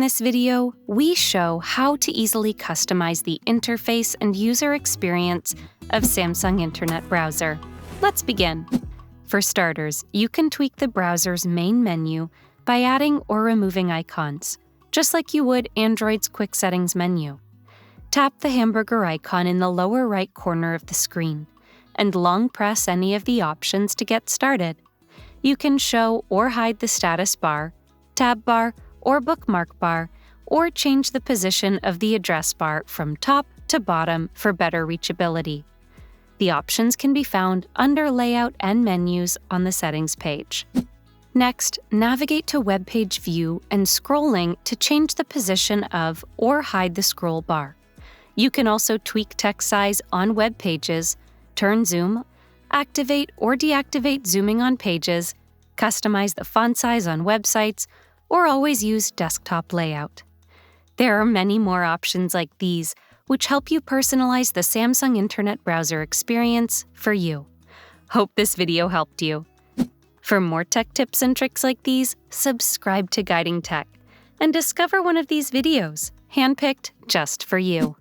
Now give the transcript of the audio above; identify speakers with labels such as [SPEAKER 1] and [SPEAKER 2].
[SPEAKER 1] this video, we show how to easily customize the interface and user experience of Samsung Internet Browser. Let's begin. For starters, you can tweak the browser's main menu by adding or removing icons, just like you would Android's Quick Settings menu. Tap the hamburger icon in the lower right corner of the screen, and long press any of the options to get started. You can show or hide the status bar, tab bar, or bookmark bar, or change the position of the address bar from top to bottom for better reachability. The options can be found under Layout and Menus on the Settings page. Next, navigate to Web Page View and Scrolling to change the position of or hide the scroll bar. You can also tweak text size on web pages, turn zoom, activate or deactivate zooming on pages, customize the font size on websites, or always use desktop layout. There are many more options like these, which help you personalize the Samsung Internet Browser experience for you. Hope this video helped you. For more tech tips and tricks like these, subscribe to Guiding Tech and discover one of these videos, handpicked just for you.